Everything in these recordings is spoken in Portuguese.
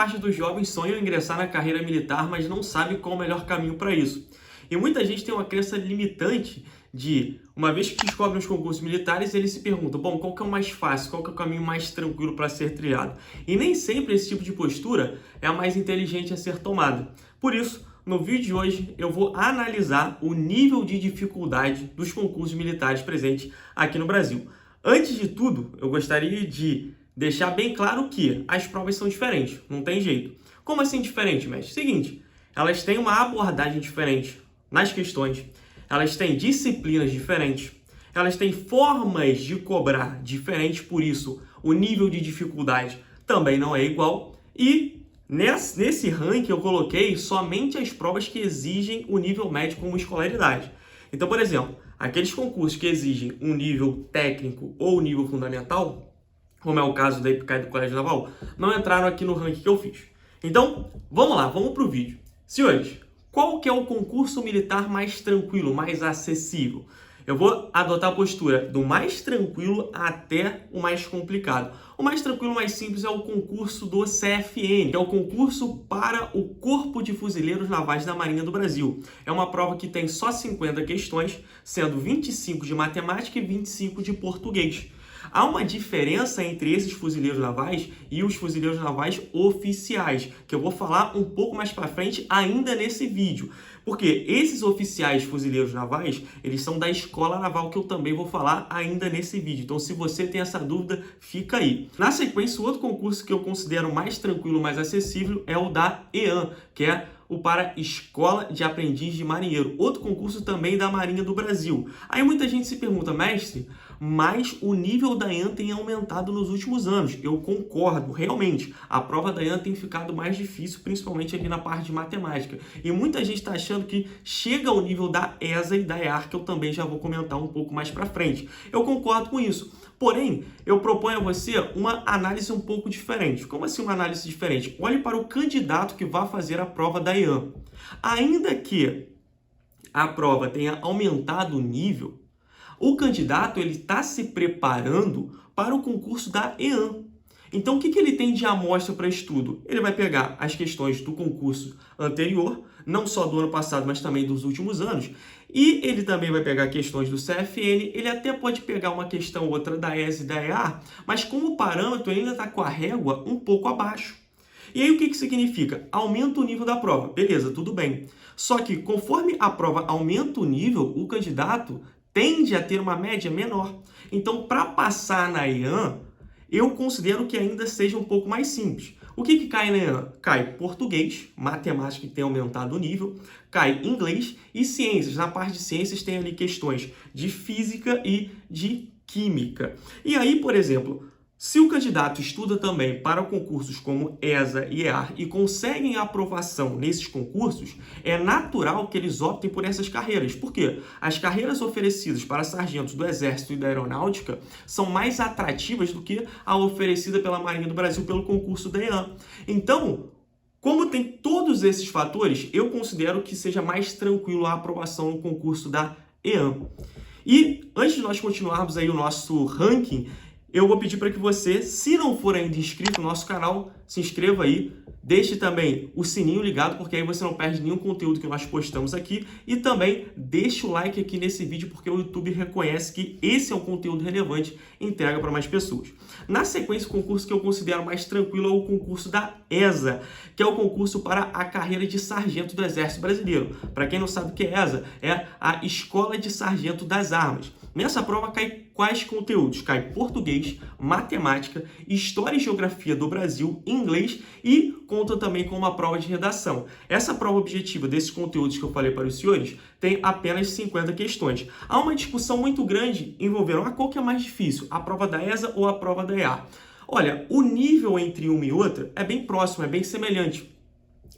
parte dos jovens sonham em ingressar na carreira militar, mas não sabe qual o melhor caminho para isso. E muita gente tem uma crença limitante de, uma vez que descobrem os concursos militares, eles se perguntam, bom, qual que é o mais fácil, qual que é o caminho mais tranquilo para ser trilhado? E nem sempre esse tipo de postura é a mais inteligente a ser tomada. Por isso, no vídeo de hoje, eu vou analisar o nível de dificuldade dos concursos militares presentes aqui no Brasil. Antes de tudo, eu gostaria de deixar bem claro que as provas são diferentes, não tem jeito. Como assim diferente, mestre? Seguinte, elas têm uma abordagem diferente nas questões, elas têm disciplinas diferentes, elas têm formas de cobrar diferentes, por isso o nível de dificuldade também não é igual. E nesse ranking eu coloquei somente as provas que exigem o nível médio como escolaridade. Então, por exemplo, aqueles concursos que exigem um nível técnico ou nível fundamental, como é o caso da EPICAR e do Colégio Naval, não entraram aqui no ranking que eu fiz. Então, vamos lá, vamos para o vídeo. Senhores, qual que é o concurso militar mais tranquilo, mais acessível? Eu vou adotar a postura do mais tranquilo até o mais complicado. O mais tranquilo, mais simples é o concurso do CFN, que é o concurso para o Corpo de Fuzileiros Navais da Marinha do Brasil. É uma prova que tem só 50 questões, sendo 25 de matemática e 25 de português. Há uma diferença entre esses fuzileiros navais e os fuzileiros navais oficiais, que eu vou falar um pouco mais para frente ainda nesse vídeo. Porque esses oficiais fuzileiros navais, eles são da Escola Naval, que eu também vou falar ainda nesse vídeo. Então, se você tem essa dúvida, fica aí. Na sequência, o outro concurso que eu considero mais tranquilo, mais acessível é o da EAN, que é o para Escola de Aprendiz de Marinheiro. Outro concurso também da Marinha do Brasil. Aí muita gente se pergunta, mestre, mas o nível da EAN tem aumentado nos últimos anos. Eu concordo, realmente. A prova da EAN tem ficado mais difícil, principalmente ali na parte de matemática. E muita gente está achando que chega ao nível da ESA e da EAR, que eu também já vou comentar um pouco mais para frente. Eu concordo com isso. Porém, eu proponho a você uma análise um pouco diferente. Como assim uma análise diferente? Olhe para o candidato que vai fazer a prova da EAN. Ainda que a prova tenha aumentado o nível, o candidato está se preparando para o concurso da EAN. Então, o que ele tem de amostra para estudo? Ele vai pegar as questões do concurso anterior, não só do ano passado, mas também dos últimos anos, e ele também vai pegar questões do CFN, ele até pode pegar uma questão ou outra da ESA e da EAR, mas como parâmetro ele ainda está com a régua um pouco abaixo. E aí o que significa? Aumenta o nível da prova. Beleza, tudo bem. Só que conforme a prova aumenta o nível, o candidato tende a ter uma média menor. Então, para passar na EAN, eu considero que ainda seja um pouco mais simples. O que cai na EAN? Cai português, matemática que tem aumentado o nível, cai inglês e ciências. Na parte de ciências tem ali questões de física e de química. E aí, por exemplo, se o candidato estuda também para concursos como ESA e EAR e conseguem aprovação nesses concursos, é natural que eles optem por essas carreiras. Por quê? As carreiras oferecidas para sargentos do Exército e da Aeronáutica são mais atrativas do que a oferecida pela Marinha do Brasil pelo concurso da EAN. Então, como tem todos esses fatores, eu considero que seja mais tranquilo a aprovação no concurso da EAN. E antes de nós continuarmos aí o nosso ranking, eu vou pedir para que você, se não for ainda inscrito no nosso canal, se inscreva aí, deixe também o sininho ligado, porque aí você não perde nenhum conteúdo que nós postamos aqui, e também deixe o like aqui nesse vídeo, porque o YouTube reconhece que esse é um conteúdo relevante e entrega para mais pessoas. Na sequência, o concurso que eu considero mais tranquilo é o concurso da ESA, que é o concurso para a carreira de sargento do Exército Brasileiro. Para quem não sabe o que é ESA, é a Escola de Sargento das Armas. Nessa prova cai quais conteúdos? Cai português, matemática, história e geografia do Brasil, inglês e conta também com uma prova de redação. Essa prova objetiva desses conteúdos que eu falei para os senhores tem apenas 50 questões. Há uma discussão muito grande envolvendo qual que é mais difícil, a prova da ESA ou a prova da EAR. Olha, o nível entre uma e outra é bem próximo, é bem semelhante.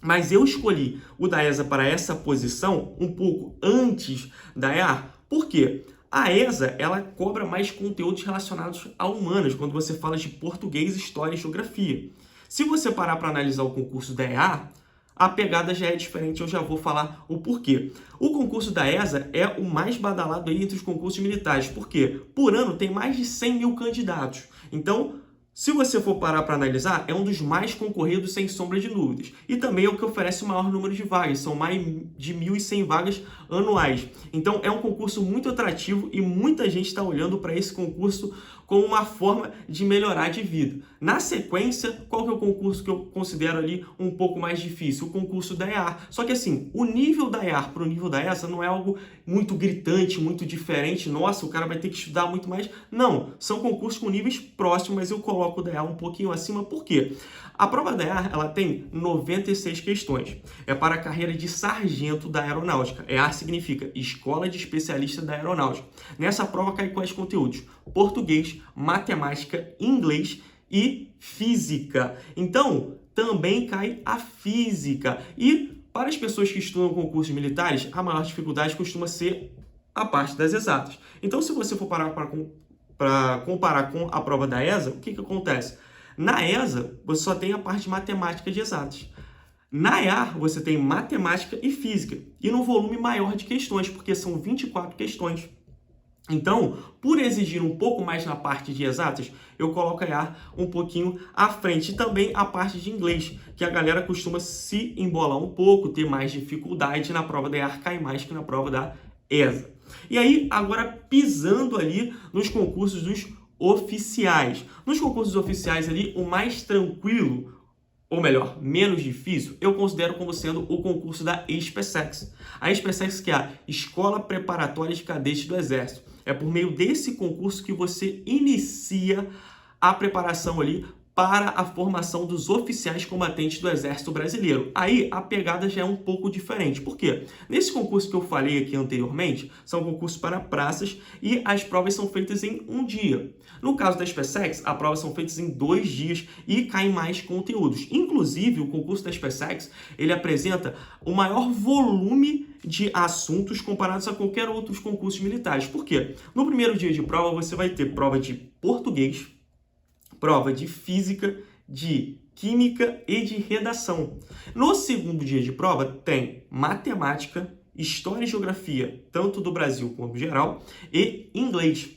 Mas eu escolhi o da ESA para essa posição um pouco antes da EAR. Por quê? A ESA, ela cobra mais conteúdos relacionados a humanas, quando você fala de português, história e geografia. Se você parar para analisar o concurso da EAR, a pegada já é diferente, eu já vou falar o porquê. O concurso da ESA é o mais badalado aí entre os concursos militares, porque por ano tem mais de 100 mil candidatos. Então, Se você for parar para analisar, é um dos mais concorridos sem sombra de dúvidas. E também é o que oferece o maior número de vagas, são mais de 1.100 vagas anuais. Então é um concurso muito atrativo e muita gente está olhando para esse concurso como uma forma de melhorar de vida. Na sequência, qual que é o concurso que eu considero ali um pouco mais difícil? O concurso da EAR. Só que assim, o nível da EAR para o nível da ESA não é algo muito gritante, muito diferente. Nossa, o cara vai ter que estudar muito mais. Não, são concursos com níveis próximos, mas eu coloco o da EAR um pouquinho acima. Por quê? A prova da EAR, ela tem 96 questões. É para a carreira de sargento da aeronáutica. EAR significa Escola de Especialista da Aeronáutica. Nessa prova cai quais conteúdos? Português, matemática, inglês e física. Então, também cai a física. E para as pessoas que estudam concursos militares, a maior dificuldade costuma ser a parte das exatas. Então, se você for parar para comparar com a prova da ESA, o que acontece? Na ESA, você só tem a parte de matemática de exatas. Na EAR, você tem matemática e física, e no volume maior de questões, porque são 24 questões. Então, por exigir um pouco mais na parte de exatas, eu coloco a EAR um pouquinho à frente. E também a parte de inglês, que a galera costuma se embolar um pouco, ter mais dificuldade. Na prova da EAR cai mais que na prova da ESA. E aí, agora pisando ali nos concursos dos oficiais. Nos concursos oficiais ali, o mais tranquilo, ou melhor, menos difícil, eu considero como sendo o concurso da SpaceX. A SpaceX, que é a Escola Preparatória de Cadetes do Exército. É por meio desse concurso que você inicia a preparação ali para a formação dos oficiais combatentes do Exército Brasileiro. Aí a pegada já é um pouco diferente. Por quê? Nesse concurso que eu falei aqui anteriormente, são concursos para praças e as provas são feitas em um dia. No caso da SpaceX, as provas são feitas em 2 dias e caem mais conteúdos. Inclusive, o concurso da SpaceX, ele apresenta o maior volume de assuntos comparados a qualquer outros concursos militares. Por quê? No primeiro dia de prova, você vai ter prova de português, prova de física, de química e de redação. No segundo dia de prova, tem matemática, história e geografia, tanto do Brasil quanto geral, e inglês.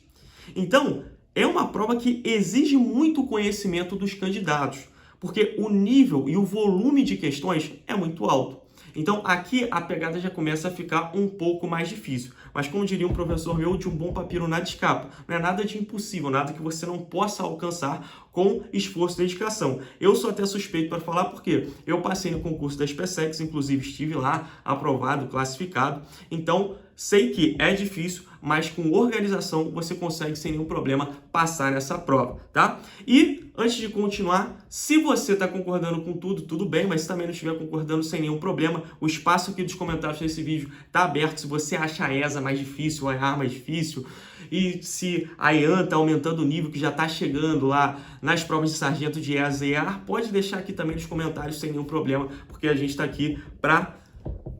Então, é uma prova que exige muito conhecimento dos candidatos, porque o nível e o volume de questões é muito alto. Então, aqui a pegada já começa a ficar um pouco mais difícil. Mas, como diria um professor meu, de um bom papiro nada escapa. Não é nada de impossível, nada que você não possa alcançar com esforço e dedicação. Eu sou até suspeito para falar porque eu passei no concurso da SpaceX, inclusive estive lá, aprovado, classificado. Então, sei que é difícil, mas com organização você consegue sem nenhum problema passar nessa prova, tá? E antes de continuar, se você está concordando com tudo, tudo bem, mas se também não estiver concordando sem nenhum problema, o espaço aqui dos comentários desse vídeo está aberto. Se você acha a ESA mais difícil, a EAR mais difícil, e se a EAN está aumentando o nível que já está chegando lá nas provas de sargento de ESA e EAR, pode deixar aqui também nos comentários sem nenhum problema, porque a gente está aqui para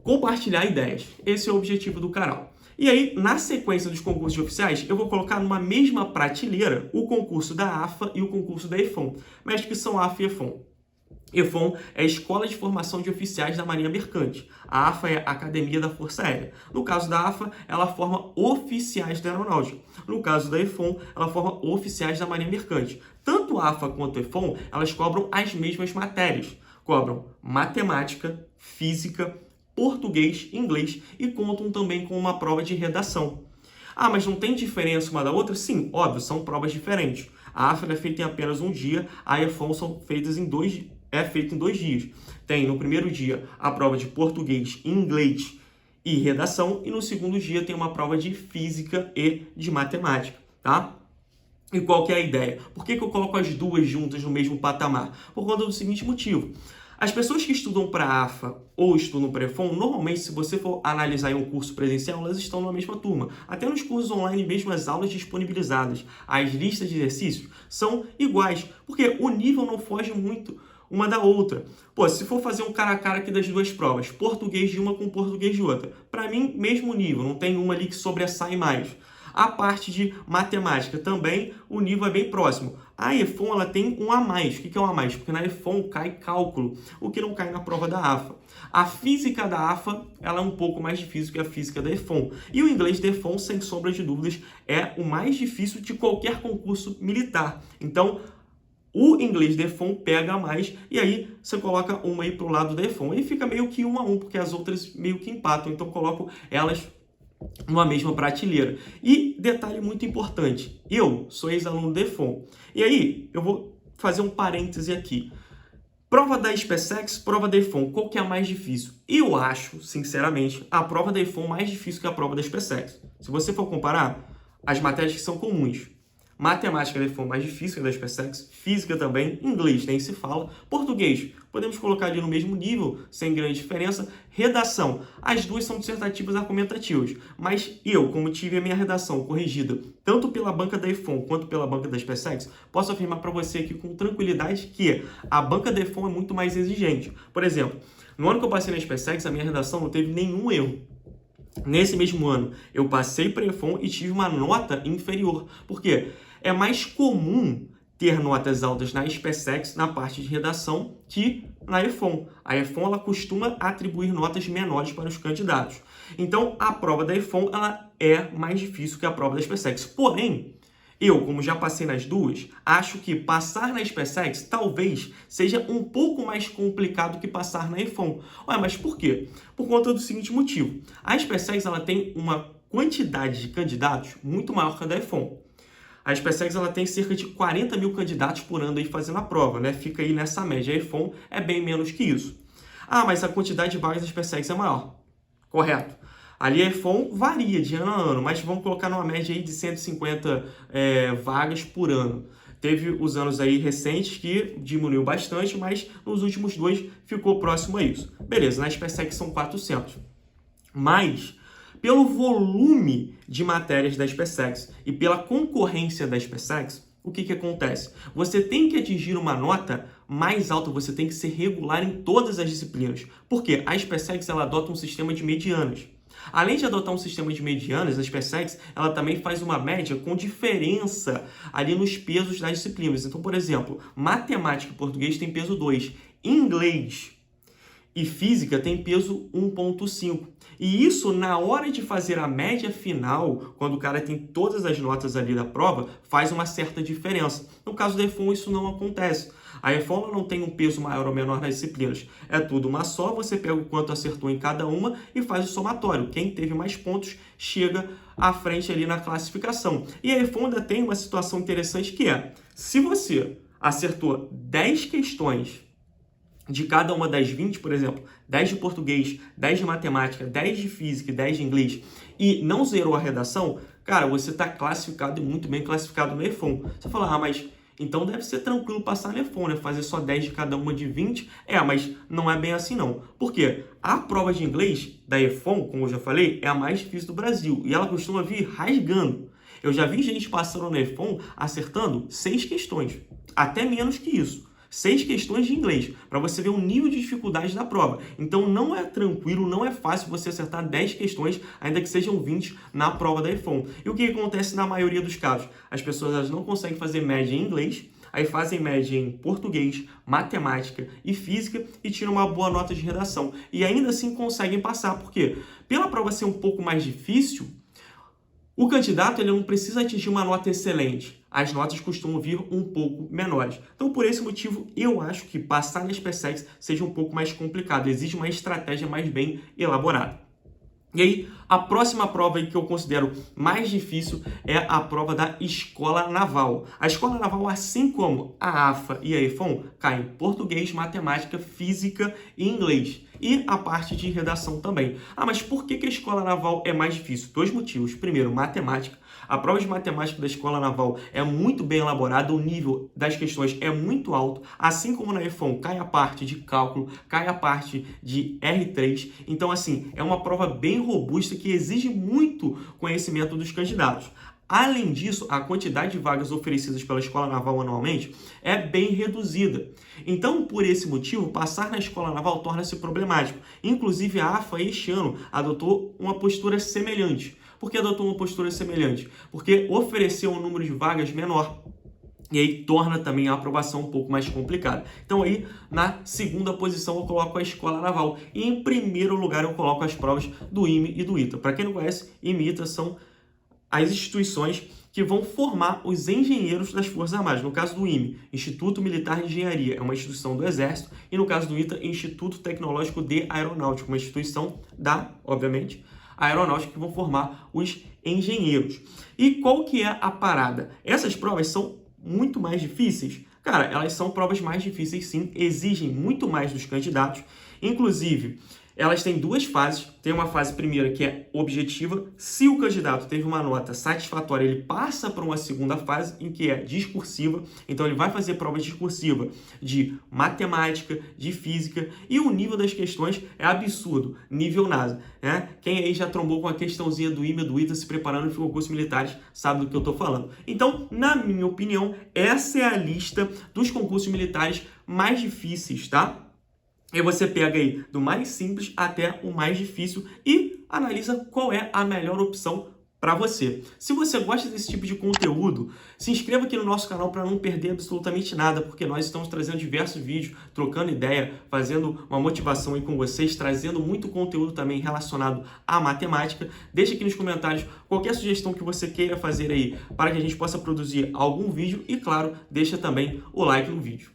compartilhar ideias. Esse é o objetivo do canal. E aí, na sequência dos concursos de oficiais, eu vou colocar numa mesma prateleira o concurso da AFA e o concurso da EFON, mas que são AFA e EFON. EFON é a Escola de Formação de Oficiais da Marinha Mercante. A AFA é a Academia da Força Aérea. No caso da AFA, ela forma oficiais da Aeronáutica. No caso da EFON, ela forma oficiais da Marinha Mercante. Tanto a AFA quanto a EFON, elas cobram as mesmas matérias. Cobram matemática, física, português, inglês e contam também com uma prova de redação. Ah, mas não tem diferença uma da outra? Sim, óbvio, são provas diferentes. A AFA é feita em apenas um dia, a EFON são feitas é feita em 2 dias. Tem no primeiro dia a prova de português, inglês e redação, e no segundo dia tem uma prova de física e de matemática, tá? E qual que é a ideia? Por que eu coloco as duas juntas no mesmo patamar? Por conta do seguinte motivo. As pessoas que estudam para a AFA ou estudam para a EFON, normalmente, se você for analisar em um curso presencial, elas estão na mesma turma. Até nos cursos online, mesmo as aulas disponibilizadas, as listas de exercícios são iguais, porque o nível não foge muito uma da outra. Pô, se for fazer um cara a cara aqui das duas provas, português de uma com português de outra, para mim, mesmo nível, não tem uma ali que sobressai mais. A parte de matemática também, o nível é bem próximo. A EFON, ela tem um a mais. O que é um a mais? Porque na EFON cai cálculo, o que não cai na prova da AFA. A física da AFA, ela é um pouco mais difícil que a física da EFON. E o inglês da EFON, sem sombra de dúvidas, é o mais difícil de qualquer concurso militar. Então, o inglês da EFON pega mais, e aí você coloca uma aí para o lado da EFON. E fica meio que 1 a 1, porque as outras meio que empatam, então coloco elas numa mesma prateleira. E detalhe muito importante, eu sou ex-aluno da EFON. E aí, eu vou fazer um parêntese aqui. Prova da SpaceX, prova da EFON, qual que é a mais difícil? Eu acho, sinceramente, a prova da EFON mais difícil que a prova da SpaceX. Se você for comparar as matérias que são comuns, matemática da EFON mais difícil que a da SpaceX, física também, inglês nem se fala, português podemos colocar ali no mesmo nível, sem grande diferença, redação, as duas são dissertativas argumentativas, mas eu, como tive a minha redação corrigida tanto pela banca da EFON quanto pela banca da SpaceX, posso afirmar para você aqui com tranquilidade que a banca da EFON é muito mais exigente. Por exemplo, no ano que eu passei na SpaceX, a minha redação não teve nenhum erro. Nesse mesmo ano, eu passei para a EFON e tive uma nota inferior. Por quê? É mais comum ter notas altas na SpaceX, na parte de redação, que na EFON. A EFON ela costuma atribuir notas menores para os candidatos. Então, a prova da EFON ela é mais difícil que a prova da SpaceX. Porém, eu, como já passei nas duas, acho que passar na SpaceX talvez seja um pouco mais complicado que passar na EFON. Ué, mas por quê? Por conta do seguinte motivo. A SpaceX ela tem uma quantidade de candidatos muito maior que a da EFON. A SpaceX ela tem cerca de 40 mil candidatos por ano aí fazendo a prova, né? Fica aí nessa média. A EFON é bem menos que isso. Ah, mas a quantidade de vagas da SpaceX é maior. Correto. Ali a EFON varia de ano a ano, mas vamos colocar numa média aí de 150 vagas por ano. Teve os anos aí recentes que diminuiu bastante, mas nos últimos 2 ficou próximo a isso. Beleza, na SpaceX são 400. Mas, pelo volume de matérias da SpaceX e pela concorrência da SpaceX, o que acontece? Você tem que atingir uma nota mais alta, você tem que ser regular em todas as disciplinas. Por quê? A SpaceX ela adota um sistema de medianas. Além de adotar um sistema de medianas, a SpaceX ela também faz uma média com diferença ali nos pesos das disciplinas. Então, por exemplo, matemática e português tem peso 2, inglês e física tem peso 1,5. E isso, na hora de fazer a média final, quando o cara tem todas as notas ali da prova, faz uma certa diferença. No caso da EFON, isso não acontece. A EFON não tem um peso maior ou menor nas disciplinas. É tudo uma só, você pega o quanto acertou em cada uma e faz o somatório. Quem teve mais pontos chega à frente ali na classificação. E a EFON ainda tem uma situação interessante que é, se você acertou 10 questões de cada uma das 20, por exemplo, 10 de português, 10 de matemática, 10 de física e 10 de inglês, e não zerou a redação, cara, você está classificado e muito bem classificado no EFON. Você fala, mas então deve ser tranquilo passar no EFON, né? Fazer só 10 de cada uma de 20. Mas não é bem assim não. Por quê? A prova de inglês da EFON, como eu já falei, é a mais difícil do Brasil. E ela costuma vir rasgando. Eu já vi gente passando no EFON acertando 6 questões. Até menos que isso. 6 questões de inglês, para você ver o nível de dificuldade da prova. Então não é tranquilo, não é fácil você acertar 10 questões, ainda que sejam 20 na prova da EFON. E o que acontece na maioria dos casos? As pessoas elas não conseguem fazer média em inglês, aí fazem média em português, matemática e física e tiram uma boa nota de redação. E ainda assim conseguem passar, porque pela prova ser um pouco mais difícil, o candidato ele não precisa atingir uma nota excelente. As notas costumam vir um pouco menores. Então, por esse motivo, eu acho que passar na SpaceX seja um pouco mais complicado. Exige uma estratégia mais bem elaborada. E aí, a próxima prova aí que eu considero mais difícil é a prova da Escola Naval. A Escola Naval, assim como a AFA e a EFON, cai em português, matemática, física e inglês. E a parte de redação também. Mas por que a Escola Naval é mais difícil? 2 motivos. Primeiro, matemática. A prova de matemática da Escola Naval é muito bem elaborada, o nível das questões é muito alto, assim como na EFON cai a parte de cálculo, cai a parte de R3, então assim, é uma prova bem robusta que exige muito conhecimento dos candidatos. Além disso, a quantidade de vagas oferecidas pela Escola Naval anualmente é bem reduzida. Então, por esse motivo, passar na Escola Naval torna-se problemático. Inclusive, a AFA este ano adotou uma postura semelhante. Por que adotou uma postura semelhante? Porque ofereceu um número de vagas menor. E aí torna também a aprovação um pouco mais complicada. Então aí, na segunda posição, eu coloco a Escola Naval. E em primeiro lugar, eu coloco as provas do IME e do ITA. Para quem não conhece, IME e ITA são as instituições que vão formar os engenheiros das Forças Armadas. No caso do IME, Instituto Militar de Engenharia, é uma instituição do Exército, e no caso do ITA, Instituto Tecnológico de Aeronáutica, uma instituição obviamente, aeronáutica, que vão formar os engenheiros. E qual que é a parada? Essas provas são muito mais difíceis? Cara, elas são provas mais difíceis sim, exigem muito mais dos candidatos, inclusive elas têm duas fases. Tem uma fase primeira que é objetiva. Se o candidato teve uma nota satisfatória, ele passa para uma segunda fase, em que é discursiva. Então, ele vai fazer prova discursiva de matemática, de física, e o nível das questões é absurdo, nível NASA, né? Quem aí já trombou com a questãozinha do IME e do ITA se preparando para concursos militares sabe do que eu estou falando. Então, na minha opinião, essa é a lista dos concursos militares mais difíceis, tá? E você pega aí do mais simples até o mais difícil e analisa qual é a melhor opção para você. Se você gosta desse tipo de conteúdo, se inscreva aqui no nosso canal para não perder absolutamente nada, porque nós estamos trazendo diversos vídeos, trocando ideia, fazendo uma motivação aí com vocês, trazendo muito conteúdo também relacionado à matemática. Deixa aqui nos comentários qualquer sugestão que você queira fazer aí para que a gente possa produzir algum vídeo e, claro, deixa também o like no vídeo.